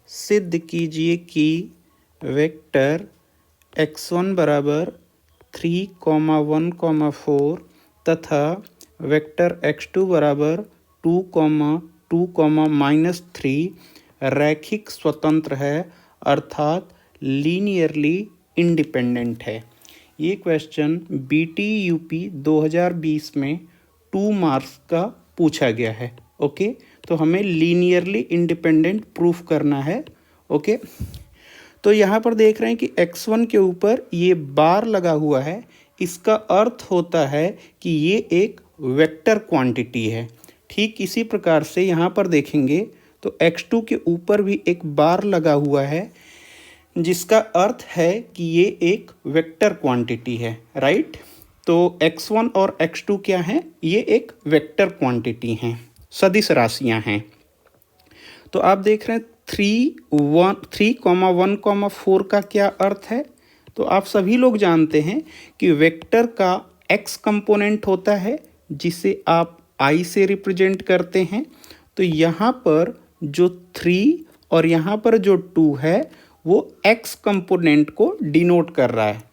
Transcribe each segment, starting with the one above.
सिद्ध कीजिए कि वेक्टर x1 बराबर 3,1,4 तथा वेक्टर x2 बराबर 2,2,-3 रैखिक स्वतंत्र है अर्थात लीनियरली इंडिपेंडेंट है। ये क्वेश्चन BTUP 2020 में 2 मार्क्स का पूछा गया है। ओके, तो हमें लीनियरली इंडिपेंडेंट प्रूफ करना है। ओके, तो यहाँ पर देख रहे हैं कि x1 के ऊपर ये बार लगा हुआ है, इसका अर्थ होता है कि ये एक वेक्टर क्वांटिटी है। ठीक इसी प्रकार से यहाँ पर देखेंगे तो x2 के ऊपर भी एक बार लगा हुआ है, जिसका अर्थ है कि ये एक वेक्टर क्वांटिटी है, राइट। तो x1 और x2 क्या हैं? ये एक वेक्टर क्वांटिटी हैं, सदिश राशियां हैं। तो आप देख रहे हैं 3,1,4 का क्या अर्थ है? तो आप सभी लोग जानते हैं कि वेक्टर का x कंपोनेंट होता है जिसे आप i से रिप्रेजेंट करते हैं। तो यहाँ पर जो 3 और यहाँ पर जो 2 है वो x कंपोनेंट को डिनोट कर रहा है।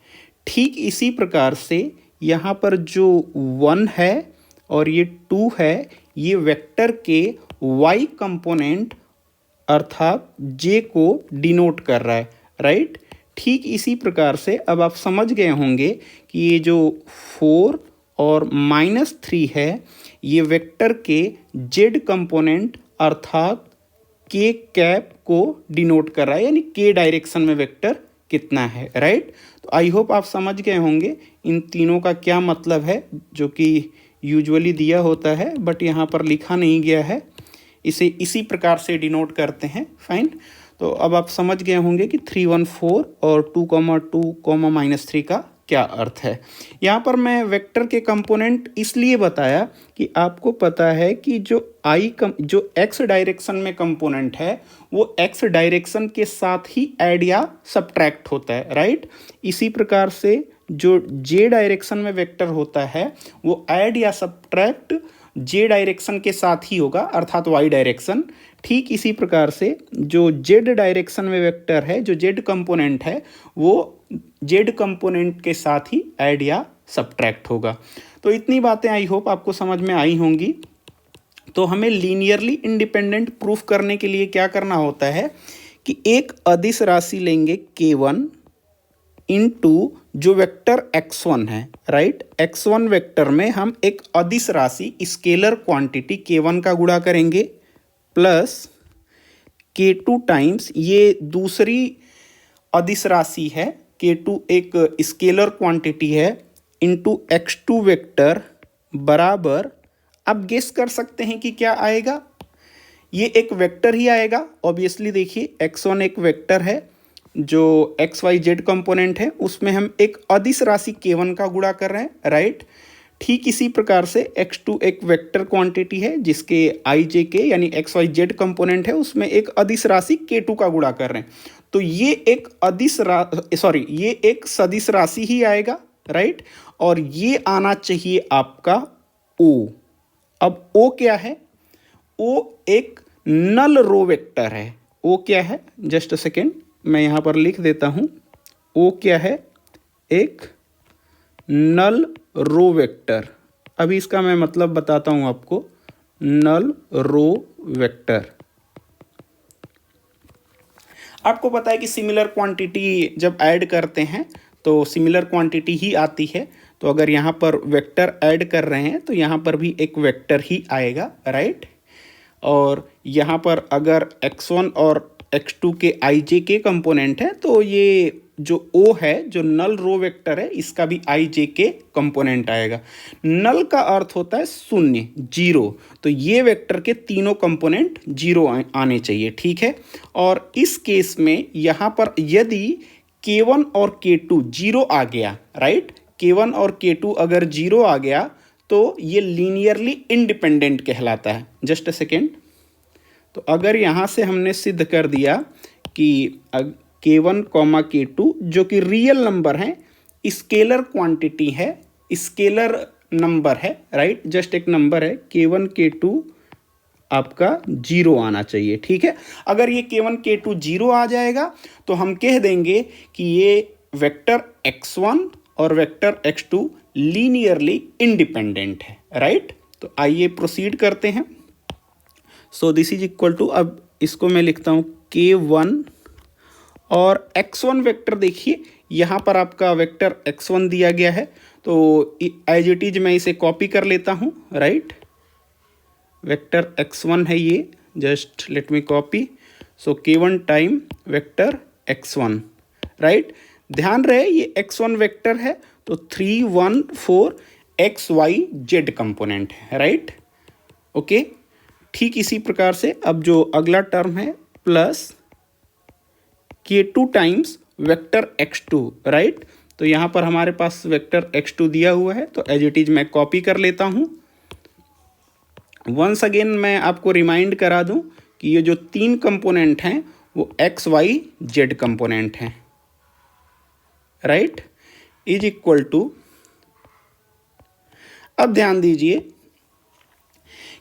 ठीक इसी प्रकार से यहाँ पर जो 1 है और ये 2 है, ये वेक्टर के y कंपोनेंट अर्थात j को डिनोट कर रहा है, राइट। ठीक इसी प्रकार से अब आप समझ गए होंगे कि ये जो 4 और -3 है, ये वेक्टर के z कंपोनेंट अर्थात k कैप को डिनोट कर रहा है, यानी k डायरेक्शन में वेक्टर कितना है, राइट। तो आई होप आप समझ गए होंगे इन तीनों का क्या मतलब है, जो कि यूजुअली दिया होता है बट यहाँ पर लिखा नहीं गया है। इसे इसी प्रकार से डिनोट करते हैं, फाइन। तो अब आप समझ गए होंगे कि 314 और 2,2,-3 का क्या अर्थ है। यहाँ पर मैं वेक्टर के कंपोनेंट इसलिए बताया कि आपको पता है कि जो x डायरेक्शन में कंपोनेंट है वो x डायरेक्शन के साथ ही ऐड या सब्ट्रैक्ट होता है, राइट। इसी प्रकार से जो j डायरेक्शन में वेक्टर होता है वो ऐड या सब्ट्रैक्ट j डायरेक्शन के साथ ही होगा अर्थात y डायरेक्शन। ठीक इसी प्रकार से जो z डायरेक्शन में वेक्टर है, जो z कंपोनेंट है, वो z कंपोनेंट के साथ ही ऐड या सब्ट्रैक्ट होगा। तो इतनी बातें आई होप आपको समझ में आई होंगी। तो हमें लीनियरली इंडिपेंडेंट प्रूफ करने के लिए क्या करना होता है कि एक अदिश राशि लेंगे k1 इनटू जो वेक्टर x1 है, राइट। x1 वेक्टर में हम एक अदिश राशि स्केलर क्वांटिटी k1 का गुणा करेंगे प्लस k2 टाइम्स ये दूसरी अदिश राशि है, k2 एक स्केलर क्वांटिटी है, इनटू x2 वेक्टर बराबर, अब गेस कर सकते हैं कि क्या आएगा। ये एक वेक्टर ही आएगा ऑब्वियसली। देखिए x1 एक वेक्टर है जो xyz कंपोनेंट है, उसमें हम एक अदिश राशि k1 का गुणा कर रहे हैं, राइट। ठीक इसी प्रकार से x2 एक वेक्टर क्वांटिटी है जिसके ijk यानी xyz कंपोनेंट है, उसमें एक अदिश राशि k2 का गुणा कर रहे हैं। तो ये एक ये एक सदिश राशि ही आएगा, राइट। और ये आना चाहिए आपका O। अब O क्या है? O एक नल रो वेक्टर है। O क्या है? जस्ट अ सेकेंड, मैं यहाँ पर लिख देता हूँ। O क्या है? एक नल रो वेक्टर। अभी इसका मैं मतलब बताता हूँ आपको। नल रो वेक्टर, आपको पता है कि सिमिलर क्वांटिटी जब ऐड करते हैं तो सिमिलर क्वांटिटी ही आती है। तो अगर यहाँ पर वेक्टर ऐड कर रहे हैं तो यहाँ पर भी एक वेक्टर ही आएगा, राइट। और यहाँ पर अगर x1 और x2 के ijk कंपोनेंट है तो ये जो O है, जो नल रो वेक्टर है, इसका भी ijk कंपोनेंट आएगा। नल का अर्थ होता है शून्य, जीरो। तो ये वेक्टर के तीनों कंपोनेंट जीरो आने चाहिए, ठीक है। और इस केस में यहाँ पर यदि k1 और k2 जीरो आ गया, राइट, k1 और k2 अगर जीरो आ गया तो ये लीनियरली इंडिपेंडेंट कहलाता है। जस्ट अ सेकेंड, तो अगर यहाँ से हमने सिद्ध कर दिया कि k1, k2 जो कि रियल नंबर हैं, स्केलर क्वांटिटी है, स्केलर नंबर है, राइट, जस्ट एक नंबर है, k1 k2 आपका 0 आना चाहिए, ठीक है। अगर ये k1 k2 0 आ जाएगा तो हम कह देंगे कि ये वेक्टर x1 और वेक्टर x2 लीनियरली इंडिपेंडेंट है, राइट। तो आइए प्रोसीड करते हैं। So this is equal to, अब इसको मैं लिखता हूँ k1 और x1 वेक्टर, देखिए यहाँ पर आपका वेक्टर x1 दिया गया है, तो एज इट इज मैं इसे कॉपी कर लेता हूँ, राइट। वेक्टर x1 है ये, जस्ट लेट मी कॉपी। सो k1 time vector x1, right. ध्यान रहे ये x1 वेक्टर है तो 3 1 4 x y z कंपोनेंट है, राइट, ओके। ठीक इसी प्रकार से अब जो अगला टर्म है plus k2 times vector x2, right. तो यहाँ पर हमारे पास वेक्टर x2 दिया हुआ है, तो एज इट इज मैं कॉपी कर लेता हूँ। वंस अगेन मैं आपको रिमाइंड करा दूं कि ये जो 3 कंपोनेंट हैं वो एक्स वाई जेड कंपोनेंट हैं, राइट, इज इक्वल टू, अब ध्यान दीजिए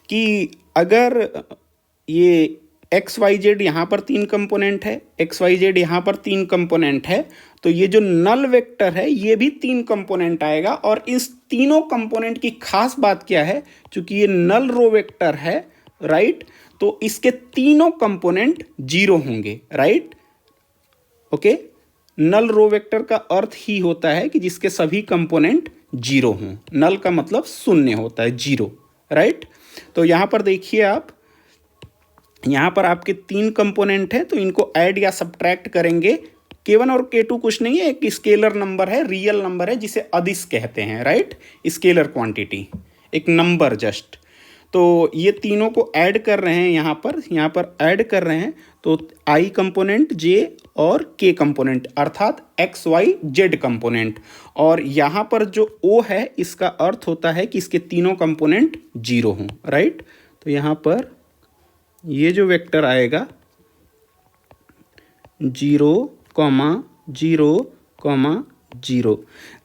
कि अगर ये एक्स वाई जेड यहाँ पर 3 कंपोनेंट है, एक्स वाई जेड यहाँ पर 3 कंपोनेंट है, तो ये जो नल वेक्टर है ये भी 3 कंपोनेंट आएगा। और इस तीनों कंपोनेंट की खास बात क्या है, क्योंकि ये नल रो वेक्टर है, राइट, तो इसके तीनों कंपोनेंट 0 होंगे, राइट, ओके। नल रो वेक्टर का अर्थ ही होता है कि जिसके सभी कंपोनेंट 0 हों। नल का मतलब शून्य होता है, 0, राइट। तो यहाँ पर देखिए आप, यहाँ पर आपके 3 कंपोनेंट हैं, तो इनको ऐड या सब्ट्रैक्ट करेंगे। k1 और k2 कुछ नहीं है, एक स्केलर नंबर है, रियल नंबर है जिसे अदिश कहते हैं, राइट, स्केलर क्वांटिटी, एक नंबर जस्ट। तो ये तीनों को ऐड कर रहे हैं, यहाँ पर ऐड कर रहे हैं, तो i कंपोनेंट, j और k कंपोनेंट, अर्थात x y z कंपोनेंट। और यहाँ पर जो o है इसका अर्थ होता है कि इसके तीनों कंपोनेंट 0 हों, राइट। तो यहाँ पर ये जो वेक्टर आएगा 0, 0, 0,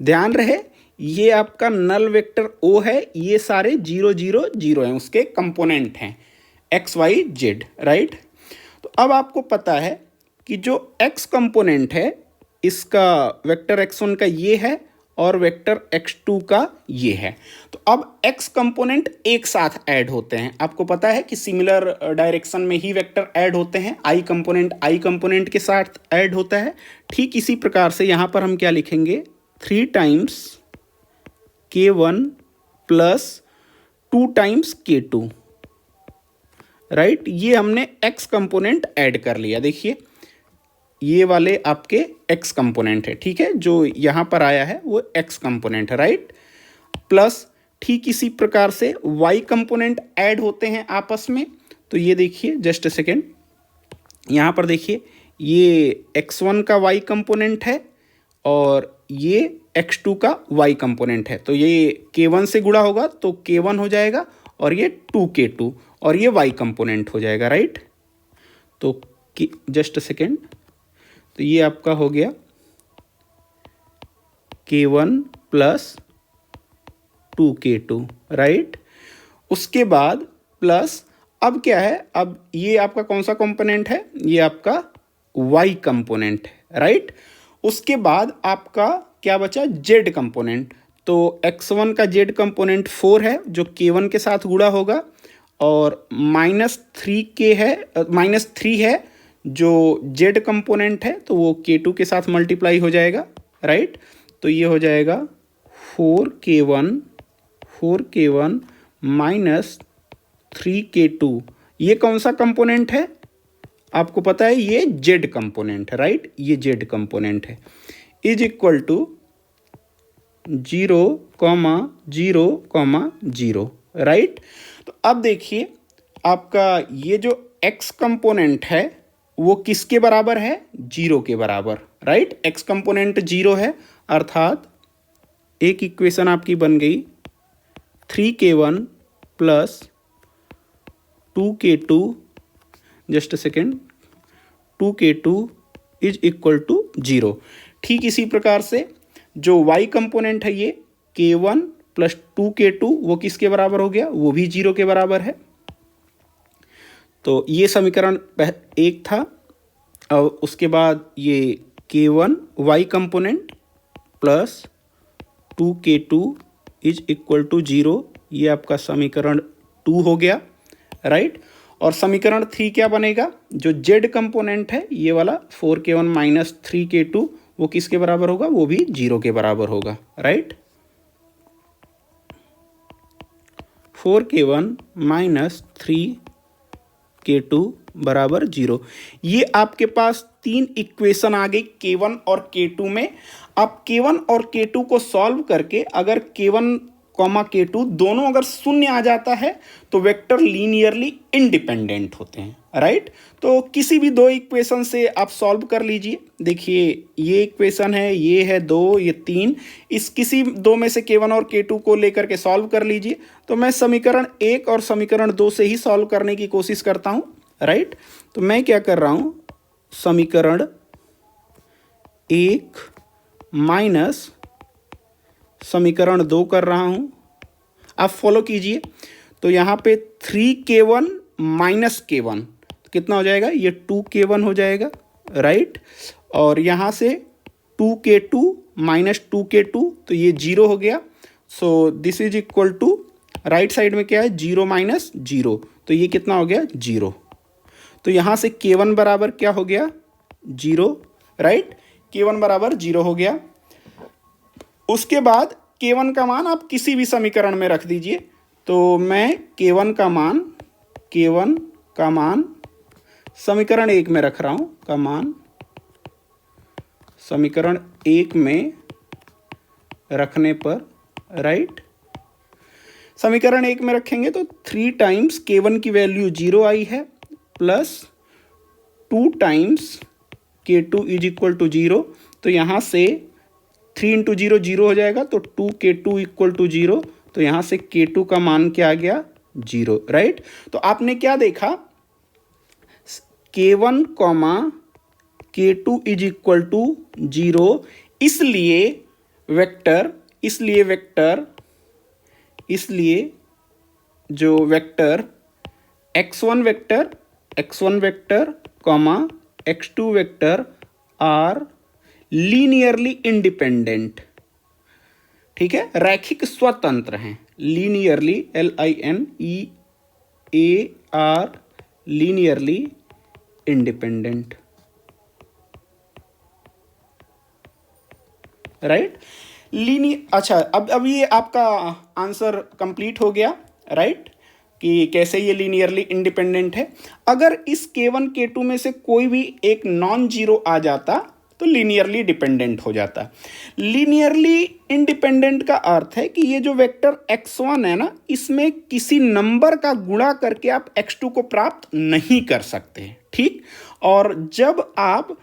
ध्यान रहे ये आपका नल वेक्टर O है, ये सारे 0 0 0 हैं, उसके कंपोनेंट हैं x y z, राइट। तो अब आपको पता है कि जो x कंपोनेंट है इसका वेक्टर x1 का ये है और वेक्टर x2 का ये है। तो अब x कंपोनेंट एक साथ ऐड होते हैं, आपको पता है कि सिमिलर डायरेक्शन में ही वेक्टर ऐड होते हैं, i कंपोनेंट के साथ ऐड होता है। ठीक इसी प्रकार से यहाँ पर हम क्या लिखेंगे, 3 times k1 plus 2 times k2, right. ये हमने x कंपोनेंट ऐड कर लिया, देखिए ये वाले आपके x कंपोनेंट है, ठीक है, जो यहाँ पर आया है वो x कंपोनेंट है, राइट। प्लस ठीक इसी प्रकार से y कंपोनेंट ऐड होते हैं आपस में। तो ये देखिए जस्ट अ सेकेंड, यहाँ पर देखिए ये x1 का y कंपोनेंट है और ये x2 का y कंपोनेंट है। तो ये k1 से गुणा होगा तो k1 हो जाएगा और ये 2k2 और ये y कंपोनेंट हो जाएगा, राइट। तो जस्ट अ सेकेंड, तो ये आपका हो गया k1 प्लस 2k2, राइट। उसके बाद प्लस, अब क्या है, अब ये आपका कौन सा कंपोनेंट है, ये आपका y कंपोनेंट है, राइट। उसके बाद आपका क्या बचा, z कंपोनेंट। तो x1 का z कंपोनेंट 4 है जो k1 के साथ गुणा होगा, और -3 है जो z कंपोनेंट है, तो वो k2 के साथ मल्टीप्लाई हो जाएगा, राइट। तो ये हो जाएगा 4k1 माइनस 3k2। ये कौन सा कंपोनेंट है आपको पता है, ये z कंपोनेंट है, राइट, ये z कंपोनेंट है, इज इक्वल टू 0, 0, 0, राइट। तो अब देखिए आपका ये जो x कंपोनेंट है वो किसके बराबर है, 0 के बराबर, राइट। x कंपोनेंट 0 है, अर्थात एक इक्वेशन आपकी बन गई 3k1 plus 2k2, just a second, 2k2 is equal to 0। ठीक इसी प्रकार से जो y कंपोनेंट है ये k1 प्लस 2k2 वो किसके बराबर हो गया, वो भी 0 के बराबर है। तो ये समीकरण एक था, और उसके बाद ये K1 y component plus 2K2 is equal to 0, ये आपका समीकरण 2 हो गया, राइट। और समीकरण 3 क्या बनेगा, जो z कंपोनेंट है ये वाला 4K1 माइनस 3K2, वो किसके बराबर होगा, वो भी 0 के बराबर होगा, राइट। 4K1 माइनस 3K2 बराबर 0। ये आपके पास 3 इक्वेशन आ गई K1 और K2 में। आप K1 और K2 को सॉल्व करके अगर K1 K2 दोनों अगर शून्य आ जाता है तो वेक्टर लीनियरली इंडिपेंडेंट होते हैं, राइट। तो किसी भी दो इक्वेशन से आप सॉल्व कर लीजिए। देखिए ये इक्वेशन है, ये है 2, ये 3, इस किसी दो में से K1 और K2 को लेकर के सॉल्व कर लीजिए। तो मैं समीकरण 1 और समीकरण 2 से ही सॉल्व करने की कोशिश करता हूँ, राइट। तो मैं क्या कर रहा हूँ, समीकरण 1 माइनस समीकरण 2 कर रहा हूं, आप फॉलो कीजिए। तो यहां पे 3K1 माइनस K1 तो कितना हो जाएगा, ये 2K1 हो जाएगा, राइट। और यहां से 2K2 माइनस 2K2 तो ये 0 हो गया। So this is equal to, right side में क्या है, 0 माइनस 0, तो ये कितना हो गया, 0। तो यहां से K1 बराबर क्या हो गया, 0, राइट। K1 बराबर 0 हो गया। उसके बाद K1 का मान आप किसी भी समीकरण में रख दीजिए। तो मैं K1 का मान समीकरण 1 में रख रहा हूं, का मान समीकरण 1 में रखने पर, राइट, समीकरण 1 में रखेंगे तो 3 टाइम्स K1 की वैल्यू 0 आई है, plus 2 times K2 is equal to 0। तो यहाँ से 3 इंटू 0 0 हो जाएगा, तो 2K2 इक्वल टू 0। तो यहाँ से K2 का मान क्या आ गया, 0, राइट। तो आपने क्या देखा, K1 K2 is equal to 0, इसलिए जो vector x1 vector x2 vector are linearly independent, ठीक है, रैखिक स्वतंत्र हैं, linearly LINEAR linearly independent, right. अच्छा, अब ये आपका आंसर कंप्लीट हो गया, राइट, कि कैसे ये लीनियरली इंडिपेंडेंट है। अगर इस K1 K2 में से कोई भी एक नॉन जीरो आ जाता तो लीनियरली डिपेंडेंट हो जाता। लीनियरली इंडिपेंडेंट का अर्थ है कि ये जो वेक्टर x1 है ना, इसमें किसी नंबर का गुणा करके आप x2 को प्राप्त नहीं कर सकते, ठीक। और जब आप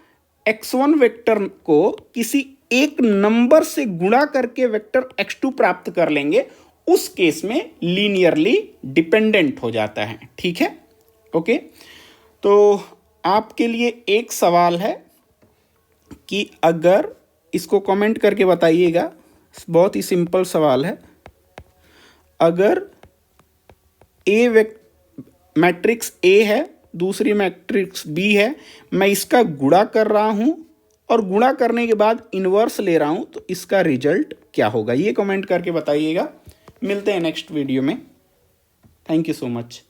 x1 वेक्टर को किसी एक नंबर से गुणा करके वेक्टर x2 प्राप्त कर लेंगे, उस केस में लीनियरली डिपेंडेंट हो जाता है, ठीक है, ओके। तो आपके लिए एक सवाल है कि अगर, इसको कमेंट करके बताइएगा, बहुत ही सिंपल सवाल है। अगर मैट्रिक्स A है, दूसरी मैट्रिक्स B है, मैं इसका गुणा कर रहा हूं और गुणा करने के बाद इन्वर्स ले रहा हूं, तो इसका रिजल्ट क्या होगा, ये कमेंट करके बताइएगा। मिलते हैं नेक्स्ट वीडियो में। Thank you so much.